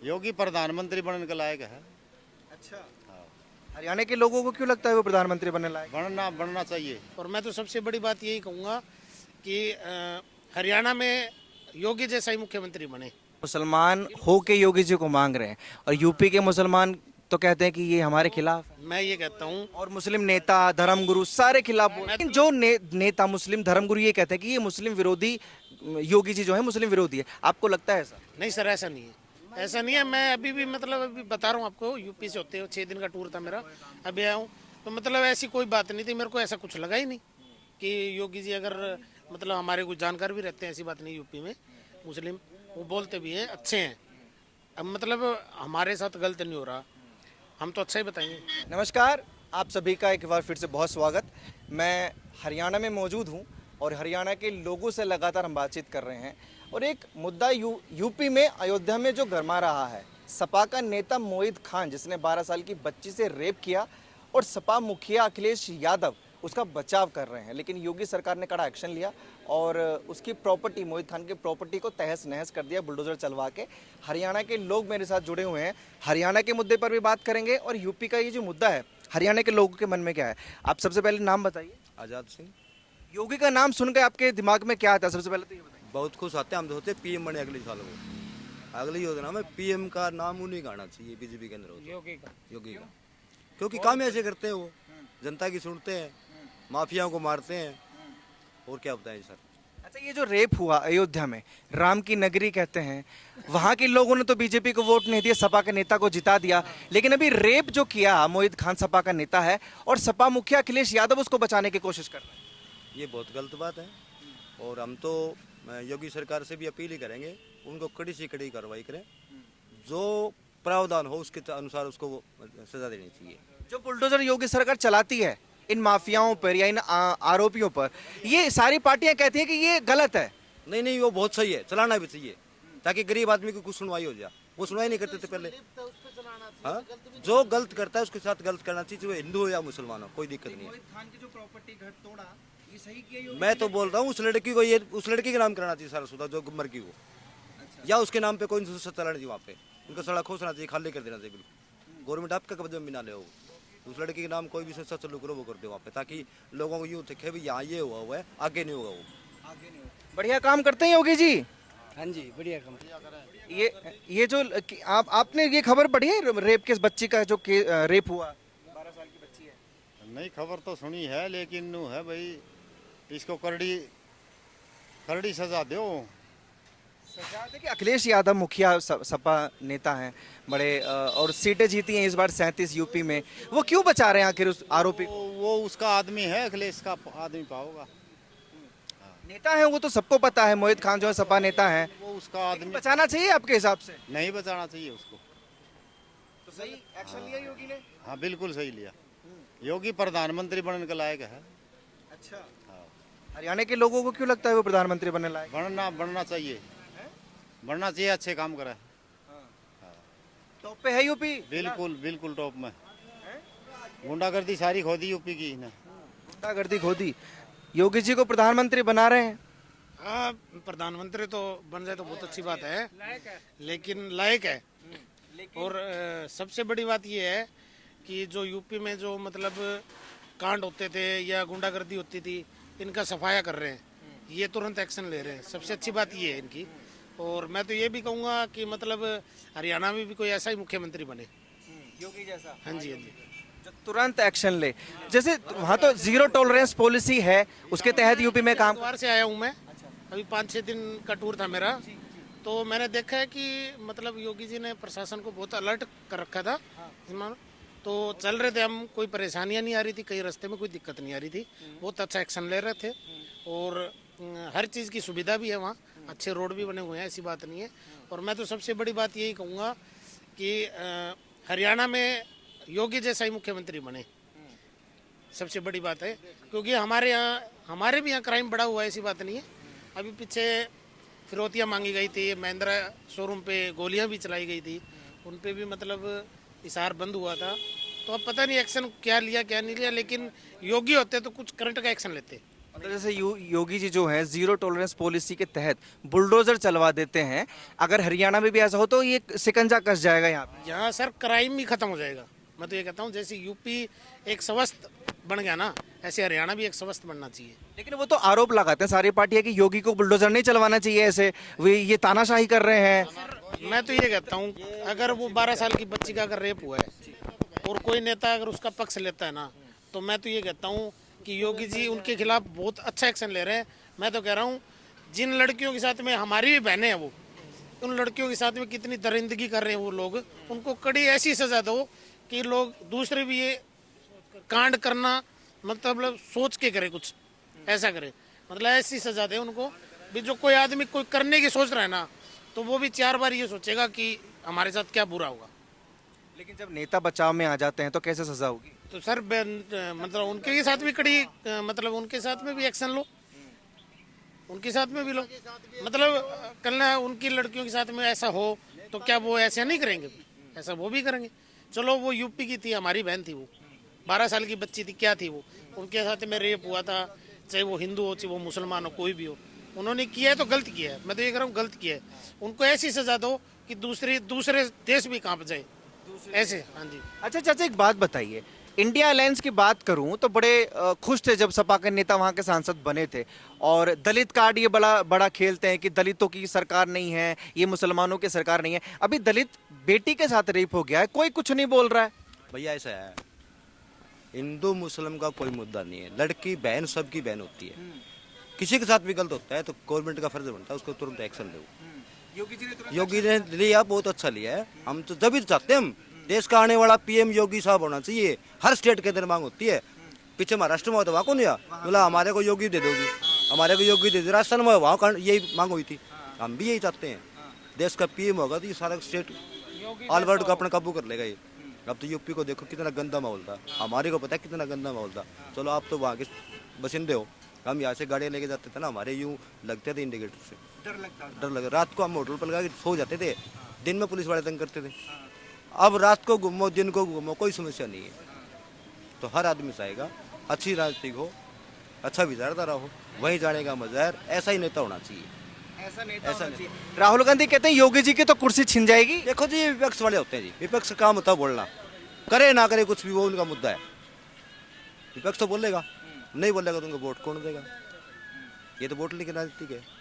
योगी प्रधानमंत्री बनने के लायक है। अच्छा, हाँ, हरियाणा के लोगों को क्यों लगता है वो प्रधानमंत्री बनने लायक? बनना चाहिए। और मैं तो सबसे बड़ी बात यही कहूँगा कि हरियाणा में योगी जैसा ही मुख्यमंत्री बने। मुसलमान हो के योगी जी को मांग रहे हैं और यूपी के मुसलमान तो कहते हैं कि ये हमारे खिलाफ है मैं ये कहता हूँ, और मुस्लिम नेता धर्मगुरु सारे खिलाफ बोल रहे हैं। लेकिन जो नेता मुस्लिम धर्मगुरु ये कहते हैं कि ये मुस्लिम विरोधी योगी जी जो है मुस्लिम विरोधी है। आपको लगता है ऐसा? नहीं सर, ऐसा नहीं है, ऐसा नहीं है। मैं अभी भी मतलब अभी बता रहा हूँ आपको, यूपी से होते हुए 6 दिन का टूर था मेरा, अभी आया हूँ। तो मतलब ऐसी कोई बात नहीं थी, मेरे को ऐसा कुछ लगा ही नहीं कि योगी जी अगर मतलब हमारे कुछ जानकार भी रहते हैं, ऐसी बात नहीं। यूपी में मुस्लिम वो बोलते भी हैं, अच्छे हैं। अब मतलब हमारे साथ गलत नहीं हो रहा, हम तो अच्छा ही बताएंगे। नमस्कार, आप सभी का एक बार फिर से बहुत स्वागत। मैं हरियाणा में मौजूद हूँ और हरियाणा के लोगों से लगातार हम बातचीत कर रहे हैं और एक मुद्दा यूपी में अयोध्या में जो गरमा रहा है, सपा का नेता मोहित खान जिसने 12 साल की बच्ची से रेप किया और सपा मुखिया अखिलेश यादव उसका बचाव कर रहे हैं। लेकिन योगी सरकार ने कड़ा एक्शन लिया और उसकी प्रॉपर्टी, मोहित खान की प्रॉपर्टी को तहस नहस कर दिया बुलडोजर चलवा के। हरियाणा के लोग मेरे साथ जुड़े हुए हैं, हरियाणा के मुद्दे पर भी बात करेंगे और यूपी का ये जो मुद्दा है हरियाणा के लोगों के मन में क्या है। आप सबसे पहले नाम बताइए। आज़ाद सिंह। योगी का नाम सुनकर आपके दिमाग में क्या आता है? सबसे पहले तो ये बताइए। बहुत खुश आते हैं हम, तो होते पीएम बने अगले साल को। अगली योजना में पीएम का नाम उन्हीं का आना चाहिए, बीजेपी के अंदर योगी का। क्योंकि काम ऐसे करते हैं, वो जनता की सुनते हैं, माफियाओं को मारते हैं, और क्या बताएं सर। अच्छा, ये जो रेप हुआ अयोध्या में, राम की नगरी कहते हैं, वहां के लोगों ने तो बीजेपी को वोट नहीं दिया, सपा के नेता को जिता दिया। लेकिन अभी रेप जो किया मोहित खान सपा का नेता है और सपा मुखिया अखिलेश यादव उसको बचाने की कोशिश कर रहे हैं। ये बहुत गलत बात है और हम तो योगी सरकार से भी अपील ही करेंगे, उनको कड़ी से कड़ी कार्रवाई करें, जो प्रावधान हो उसके अनुसार उसको सजा देनी चाहिए। जो बुलडोजर योगी सरकार चलाती है इन माफियाओं पर या इन आरोपियों पर, ये सारी पार्टियां कहती हैं कि ये गलत है। नहीं नहीं, वो बहुत सही है, चलाना भी चाहिए ताकि गरीब आदमी की कुछ सुनवाई हो जाए। वो सुनवाई नहीं करते थे पहले। हाँ, जो गलत करता है उसके साथ गलत करना चाहिए, वो हिंदू हो या मुसलमान हो, कोई दिक्कत नहीं है। खान की जो प्रॉपर्टी घर तोड़ा, ये सही किया मैं तो बोल रहा हूँ उस लड़की को, ये उस लड़की के नाम कराना चाहिए सारा सुधा, जो मर गई वो। या उसके नाम पे कोई इंश्योरेंस चलाना चाहिए, वहाँ पे उनका सड़क खोसना चाहिए, खाली कर देना चाहिए बिल्कुल। गवर्नमेंट आपका कब्जे में ना ले हो, उस लड़की के नाम कोई भी संस्था चालू करो, वो कर दो वहाँ पे, ताकि लोगों को यूँ दिखे भी यहाँ ये हुआ है, आगे नहीं होगा वो। बढ़िया काम करते हैं योगी जी। हाँ जी, बढ़िया काम। ये जो आपने ये खबर पढ़ी है रेप के बच्ची का, जो रेप हुआ 12 साल की बच्ची है? नहीं, खबर तो सुनी है, लेकिन नु है भाई, इसको करड़ी सजा दो। सजा दे कि अखिलेश यादव मुखिया सपा नेता हैं बड़े और सीटें जीती हैं इस बार 37 यूपी में, वो क्यों बचा रहे हैं आखिर उस आरोपी को? वो उसका आदमी है, अखिलेश का आदमी पाओगा। नेता है वो तो सबको पता है, मोहित खान जो है सपा नेता है, वो उसका आदमी बचाना चाहिए आपके हिसाब से? नहीं बचाना चाहिए उसको। तो सही एक्शन लिया योगी ने। हाँ, बिल्कुल सही लिया। योगी प्रधानमंत्री बनने के लायक है। अच्छा, हाँ, हरियाणा के लोगों को क्यों लगता है वो प्रधानमंत्री बनने लायक? बनना चाहिए, बनना चाहिए, अच्छे काम करे। टॉप पे है यूपी। बिल्कुल बिल्कुल टॉप में। गुंडागर्दी सारी खो दी यूपी की ने। गुंडागर्दी खो दी। योगी जी को प्रधानमंत्री बना रहे हैं। हाँ, प्रधानमंत्री तो बन जाए तो बहुत अच्छी बात है, लेकिन लायक है। और सबसे बड़ी बात यह है कि जो यूपी में जो मतलब कांड होते थे या गुंडागर्दी होती थी, इनका सफाया कर रहे हैं, ये तुरंत एक्शन ले रहे हैं। सबसे अच्छी बात ये है इनकी। और मैं तो ये भी कहूँगा कि मतलब हरियाणा में भी कोई ऐसा ही मुख्यमंत्री बने, योगी जैसा। हाँ जी, हाँ जी, जो तुरंत एक्शन ले। जैसे वहाँ तो जीरो टॉलरेंस पॉलिसी है, उसके तहत यूपी में काम। हरिद्वार से आया हूँ मैं, अभी 5-6 दिन का टूर था मेरा, तो मैंने देखा है कि मतलब योगी जी ने प्रशासन को बहुत अलर्ट कर रखा था। तो चल रहे थे हम, कोई परेशानियां नहीं आ रही थी, कई रास्ते में कोई दिक्कत नहीं आ रही थी, बहुत अच्छा एक्शन ले रहे थे। और हर चीज़ की सुविधा भी है वहाँ, अच्छे रोड भी बने हुए हैं, ऐसी बात नहीं है। और मैं तो सबसे बड़ी बात यही कहूँगा कि हरियाणा में योगी जैसा ही मुख्यमंत्री बने, सबसे बड़ी बात है। क्योंकि हमारे भी यहाँ क्राइम बढ़ा हुआ है, ऐसी बात नहीं है। अभी पीछे फिरौतियाँ मांगी गई थी, महिंद्रा शोरूम पे गोलियाँ भी चलाई गई थी, उन पे भी मतलब इशार बंद हुआ था। तो अब पता नहीं एक्शन क्या लिया क्या नहीं लिया, लेकिन योगी होते तो कुछ करंट का एक्शन लेते। मतलब जैसे योगी जी जो हैं जीरो टॉलरेंस पॉलिसी के तहत बुलडोजर चलवा देते हैं, अगर हरियाणा में भी ऐसा हो तो ये शिकंजा कस जाएगा यहाँ पे। यहाँ सर क्राइम ही खत्म हो जाएगा। मैं तो ये कहता हूँ जैसे यूपी एक स्वस्थ बन गया ना, ऐसे हरियाणा भी एक स्वस्थ बनना चाहिए। लेकिन वो तो आरोप लगाते हैं सारी पार्टियां कि योगी को बुलडोजर नहीं चलवाना चाहिए, ऐसे वे ये तानाशाही कर रहे हैं। मैं तो ये कहता हूँ अगर वो 12 साल की बच्ची का अगर रेप हुआ है और कोई नेता अगर उसका पक्ष लेता है ना, तो मैं तो ये कहता हूँ कि योगी जी उनके खिलाफ बहुत अच्छा एक्शन ले रहे हैं। मैं तो कह रहा हूँ जिन लड़कियों के साथ में हमारी भी बहनें हैं, वो उन लड़कियों के साथ में कितनी दरिंदगी कर रहे हैं वो लोग, उनको कड़ी ऐसी सजा दो कि लोग दूसरे भी ये कांड करना मतलब सोच के करे, कुछ ऐसा करे, मतलब ऐसी सजा दे उनको भी। जो कोई आदमी कोई करने की सोच रहा है ना, तो वो भी 4 बार ये सोचेगा कि हमारे साथ क्या बुरा होगा। लेकिन जब नेता बचाव में आ जाते हैं तो कैसे सजा होगी? तो सर मतलब उनके साथ भी कड़ी मतलब उनके साथ में भी एक्शन लो, उनके साथ में भी लो। मतलब कल ना उनकी लड़कियों के साथ में ऐसा हो तो क्या वो ऐसा नहीं करेंगे? ऐसा वो भी करेंगे। चलो वो यूपी की थी, हमारी बहन थी, वो 12 साल की बच्ची थी, क्या थी वो, उनके साथ में रेप हुआ था, चाहे वो हिंदू हो चाहे वो मुसलमान हो, कोई भी हो, उन्होंने किया है तो गलत किया है। मैं तो ये कह रहा हूँ गलत किया है। उनको ऐसी सजा दो कि दूसरे देश भी कांप जाए ऐसे। हाँ जी। अच्छा चाचा एक बात बताइए, इंडिया अलायंस की बात करूं तो बड़े खुश थे जब सपा के नेता वहां के सांसद बने थे, और दलित कार्ड ये बड़ा बड़ा खेलते हैं कि दलितों की सरकार नहीं है, ये मुसलमानों की सरकार नहीं है। अभी दलित बेटी के साथ रेप हो गया है, कोई कुछ नहीं बोल रहा है। भैया ऐसा है, हिंदू मुस्लिम का कोई मुद्दा नहीं है, लड़की बहन सबकी बहन होती है। किसी के साथ भी गलत होता है तो गवर्नमेंट का फर्ज बनता है उसको तुरंत एक्शन लो। योगी ने लिया, बहुत अच्छा लिया है। हम तो जब भी चाहते हैं हम देश का आने वाला पीएम योगी साहब होना चाहिए। हर स्टेट के अंदर मांग होती है। पीछे महाराष्ट्र में हुआ तो वहाँ कौन दिया, बोला हमारे को योगी दे दोगी, हमारे को योगी दे दो। राजस्थान में वहाँ यही मांग हुई थी। हम भी यही चाहते हैं, देश का पीएम होगा तो ये सारा स्टेट ऑल वर्ल्ड को अपने काबू कर लेगा ये। अब तो यूपी को देखो कितना गंदा माहौल था, हमारे को पता है कितना गंदा माहौल था। चलो आप तो वहाँ के बसिंदे हो, हम यहाँ से गाड़ियाँ लेके जाते थे ना, हमारे यूँ लगते थे इंडिकेटर से, डर लगा। रात को हम होटल पर लगा के सो जाते थे, दिन में पुलिस वाले तंग करते थे। अब रात को घूमो दिन को घूमो कोई समस्या नहीं है। तो हर आदमी चाहेगा अच्छी राजनीति हो, अच्छा विचारधारा हो, वहीं जाने का मजा है। ऐसा ही नेता होना चाहिए। ऐसा नहीं। राहुल गांधी कहते हैं योगी जी की तो कुर्सी छिन जाएगी। देखो जी, विपक्ष वाले होते हैं जी, विपक्ष का काम होता है बोलना, करे ना करे कुछ भी वो उनका मुद्दा है। विपक्ष तो बोलेगा, नहीं बोलेगा तो उनको वोट कौन देगा? ये तो वोट लेके राजनीति है।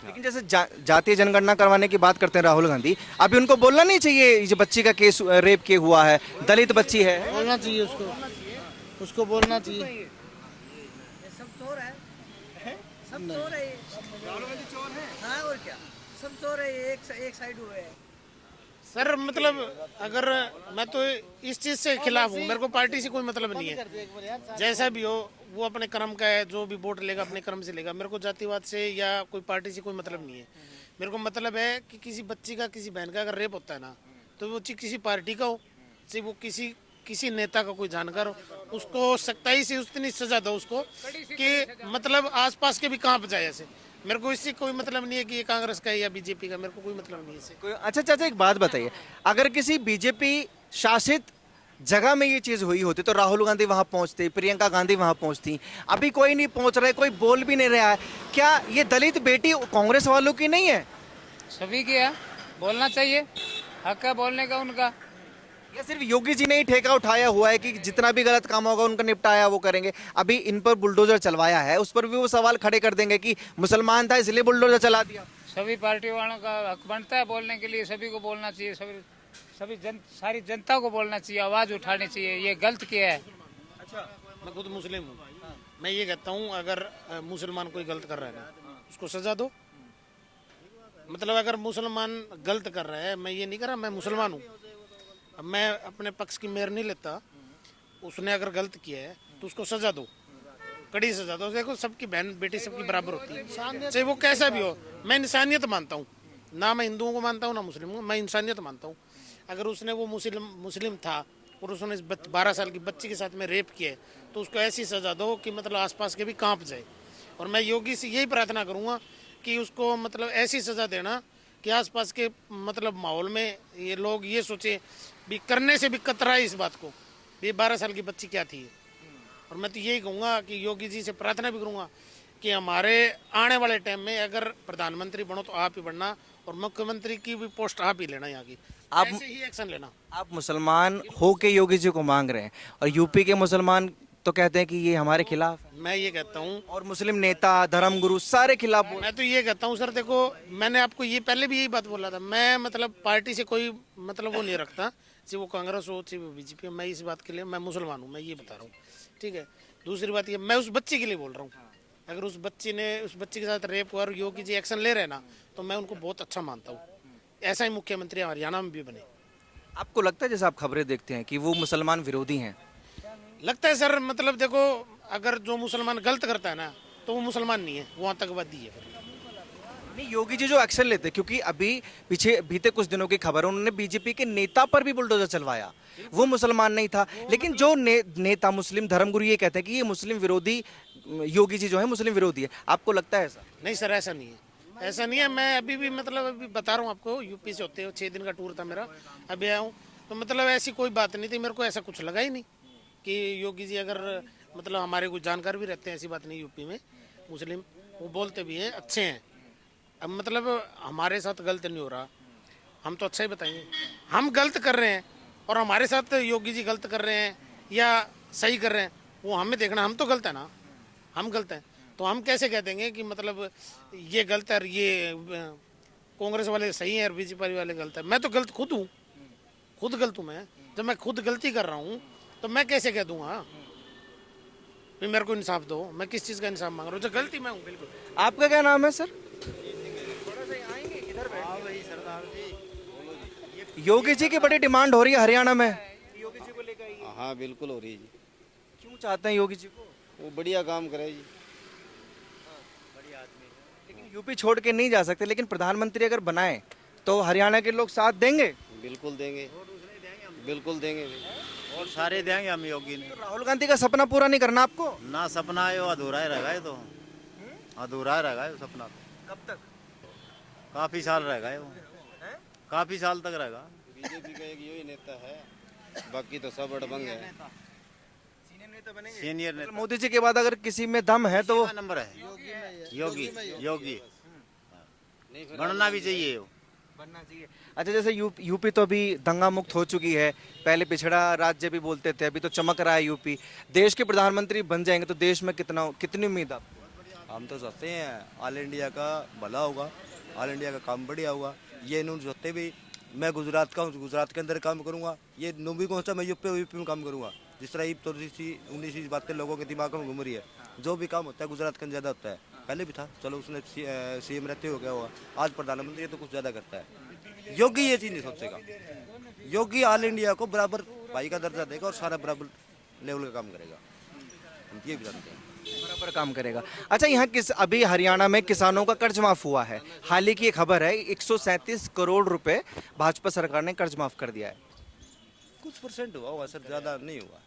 लेकिन जैसे जातीय जनगणना करवाने की बात करते हैं राहुल गांधी, अभी उनको बोलना नहीं चाहिए ये बच्ची का केस रेप के हुआ है, दलित बच्ची है? बोलना चाहिए उसको बोलना चाहिए। सब चोर है, सब चोर है। राहुल गांधी चोर है। हाँ और क्या, सब चोर है, एक साइड हुए हैं। सर मतलब अगर मैं तो इस चीज़ से खिलाफ हूँ, मेरे को पार्टी से कोई मतलब नहीं है। जैसा भी हो वो अपने कर्म का है, जो भी वोट लेगा अपने कर्म से लेगा। मेरे को जातिवाद से या कोई पार्टी से कोई मतलब नहीं है। मेरे को मतलब है कि किसी बच्ची का किसी बहन का अगर रेप होता है ना, तो वो किसी पार्टी का हो चाहे वो किसी नेता का कोई जानकार हो, उसको सख्ताई से उतनी सजा दो उसको कि मतलब आसपास के भी कांप जाए ऐसे। मेरे को इससे कोई मतलब नहीं है कि ये कांग्रेस का है या बीजेपी का, मेरे को कोई मतलब नहीं है इससे। अच्छा चाचा एक बात बताइए, अगर किसी बीजेपी शासित जगह में ये चीज हुई होती तो राहुल गांधी वहां पहुंचते, प्रियंका गांधी वहां पहुंचती, अभी कोई नहीं पहुंच रहा है, कोई बोल भी नहीं रहा है। क्या ये दलित बेटी कांग्रेस वालों की नहीं है? सभी की है, बोलना चाहिए, हक है बोलने का उनका। या सिर्फ योगी जी ने ही ठेका उठाया हुआ है कि जितना भी गलत काम होगा उनका निपटाया वो करेंगे? अभी इन पर बुलडोजर चलवाया है, उस पर भी वो सवाल खड़े कर देंगे कि मुसलमान था इसलिए बुलडोजर चला दिया। सभी पार्टी वालों का हक बनता है बोलने के लिए, सभी को बोलना चाहिए, सारी जनता को बोलना चाहिए, आवाज उठानी चाहिए। ये गलत किया है। अच्छा मैं खुद मुस्लिम हूँ, मैं ये कहता हूँ अगर मुसलमान कोई गलत कर रहा है ना, उसको सजा दो। मतलब अगर मुसलमान गलत कर रहा है, मैं ये नहीं कर रहा मैं मुसलमान हूँ, अब मैं अपने पक्ष की मेहर नहीं लेता। उसने अगर गलत किया है तो उसको सजा दो, कड़ी सजा दो। देखो सबकी बहन बेटी सबकी बराबर होती है, चाहे वो कैसा भी हो। मैं इंसानियत मानता हूँ, ना मैं हिंदुओं को मानता हूँ ना मुस्लिम को, मैं इंसानियत मानता हूँ। अगर उसने वो मुस्लिम था और उसने 12 साल की बच्ची के साथ में रेप किया है, तो उसको ऐसी सजा दो कि मतलब आसपास के भी कांप जाए। और मैं योगी से यही प्रार्थना करूँगा कि उसको मतलब ऐसी सजा देना कि आसपास के मतलब माहौल में ये लोग ये सोचे भी, करने से भी कतराए इस बात को, ये 12 साल की बच्ची क्या थी। और मैं तो यही कहूँगा कि योगी जी से प्रार्थना भी करूँगा कि हमारे आने वाले टाइम में अगर प्रधानमंत्री बनो तो आप ही बनना और मुख्यमंत्री की भी पोस्ट आप ही लेना यहाँ की, आप ऐसे ही एक्शन लेना। आप मुसलमान हो के योगी जी को मांग रहे हैं और यूपी के मुसलमान तो कहते हैं कि ये हमारे खिलाफ है मैं ये कहता हूँ, और मुस्लिम नेता धर्मगुरु सारे खिलाफ बोल मैं तो ये कहता हूँ सर, देखो मैंने आपको ये पहले भी यही बात बोला था, मैं मतलब पार्टी से कोई मतलब वो नहीं रखता, चाहे वो कांग्रेस हो चाहे वो बीजेपी हो। मैं इस बात के लिए मैं मुसलमान हूँ, मैं ये बता रहा हूँ, ठीक है। दूसरी बात ये, मैं उस बच्चे के लिए बोल रहा हूँ, अगर उस बच्चे के साथ रेप हुआ और योगी जी एक्शन ले रहे हैं ना, तो मैं उनको बहुत अच्छा मानता हूँ। ऐसा ही मुख्यमंत्री हरियाणा में भी बने। आपको लगता है जैसे आप खबरें देखते हैं कि वो मुसलमान विरोधी हैं? लगता है सर, मतलब देखो अगर जो मुसलमान गलत करता है ना तो वो मुसलमान नहीं है, वो आतंकवादी है फिर। नहीं, योगी जी जो एक्शन लेते, क्योंकि अभी पीछे बीते कुछ दिनों की खबर है उन्होंने बीजेपी के नेता पर भी बुलडोजर चलवाया, वो मुसलमान नहीं था, लेकिन जो नेता मुस्लिम धर्मगुरु ये कहते हैं कि ये मुस्लिम विरोधी, योगी जी जो है मुस्लिम विरोधी है। आपको लगता है ऐसा? नहीं सर, ऐसा नहीं है, ऐसा नहीं है। मैं अभी भी मतलब अभी बता रहा हूँ आपको, यूपी से होते हो 6 दिन का टूर था मेरा, अभी आया हूँ, तो मतलब ऐसी कोई बात नहीं थी, मेरे को ऐसा कुछ लगा ही नहीं कि योगी जी अगर मतलब हमारे कुछ जानकार भी रहते हैं, ऐसी बात नहीं। यूपी में मुस्लिम वो बोलते भी हैं, अच्छे हैं। अब मतलब हमारे साथ गलत नहीं हो रहा, हम तो अच्छा ही बताएंगे। हम गलत कर रहे हैं और हमारे साथ योगी जी गलत कर रहे हैं या सही कर रहे हैं, वो हमें देखना। हम तो गलत है ना, हम गलत हैं, तो हम कैसे कह देंगे कि मतलब ये गलत है और ये कांग्रेस वाले सही हैं और बीजेपी वाले गलत है। मैं तो गलत खुद हूँ, खुद गलत हूँ मैं। जब मैं खुद गलती कर रहा हूँ तो मैं कैसे कह दूंगा भी मेरे को इंसाफ दो? मैं किस चीज़ का इंसाफ मांग रहा हूँ? जो गलती मैं हूँ बिल्कुल। आपका क्या नाम है सर? योगी जी की बड़ी डिमांड हो रही है हरियाणा में, योगी जी को लेकर। हाँ बिल्कुल हो रही है जी, क्यों चाहते हैं योगी जी को? वो बढ़िया काम करे जी। लेकिन यूपी छोड़ के नहीं जा सकते, लेकिन प्रधानमंत्री अगर बनाए तो हरियाणा के लोग साथ देंगे। बिल्कुल देंगे, बिल्कुल देंगे और सारे देंगे हम योगी ने। राहुल गांधी का सपना पूरा नहीं करना आपको? ना सपना है वो अधूरा ही रहेगा, ये तो अधूरा ही रहेगा ये सपना। कब तक? काफी साल रहेगा ये वो, काफी साल तक रहेगा। बीजेपी का एक यही नेता है, बाकी तो सब अड़बंग है। सीनियर नेता मोदी जी के बाद अगर किसी में दम है तो का नंबर है योगी, योगी बनना भी चाहिए वो। बनना चाहिए। अच्छा, जैसे यूपी तो अभी दंगा मुक्त हो चुकी है, पहले पिछड़ा राज्य भी बोलते थे, अभी तो चमक रहा है यूपी। देश के प्रधानमंत्री बन जाएंगे तो देश में कितनी उम्मीद आपको? हम तो चाहते हैं ऑल इंडिया का भला होगा, ऑल इंडिया का काम बढ़िया होगा। ये इन्होंने चाहते भी मैं गुजरात का हूँ, गुजरात के अंदर काम करूँगा। ये नूबी कौन सा, मैं यूपी में काम करूँगा। जिस तरह 19 बातें लोगों के दिमाग में घूम रही है, जो भी काम होता है गुजरात के अंदर ज़्यादा होता है। पहले भी था, चलो उसने सीएम रहते हो गया होगा, आज प्रधानमंत्री तो कुछ ज़्यादा करता है। योगी ये चीज़ नहीं सोचेगा, योगी ऑल इंडिया को बराबर भाई का दर्जा देगा और सारा बराबर लेवल का काम करेगा। हम ये भी जानते हैं, बराबर काम करेगा। अच्छा, यहाँ अभी हरियाणा में किसानों का कर्ज माफ हुआ है। हाल ही की एक खबर है, 137 करोड़ रुपए भाजपा सरकार ने कर्ज माफ कर दिया है। कुछ परसेंट हुआ होगा सर, ज़्यादा नहीं हुआ।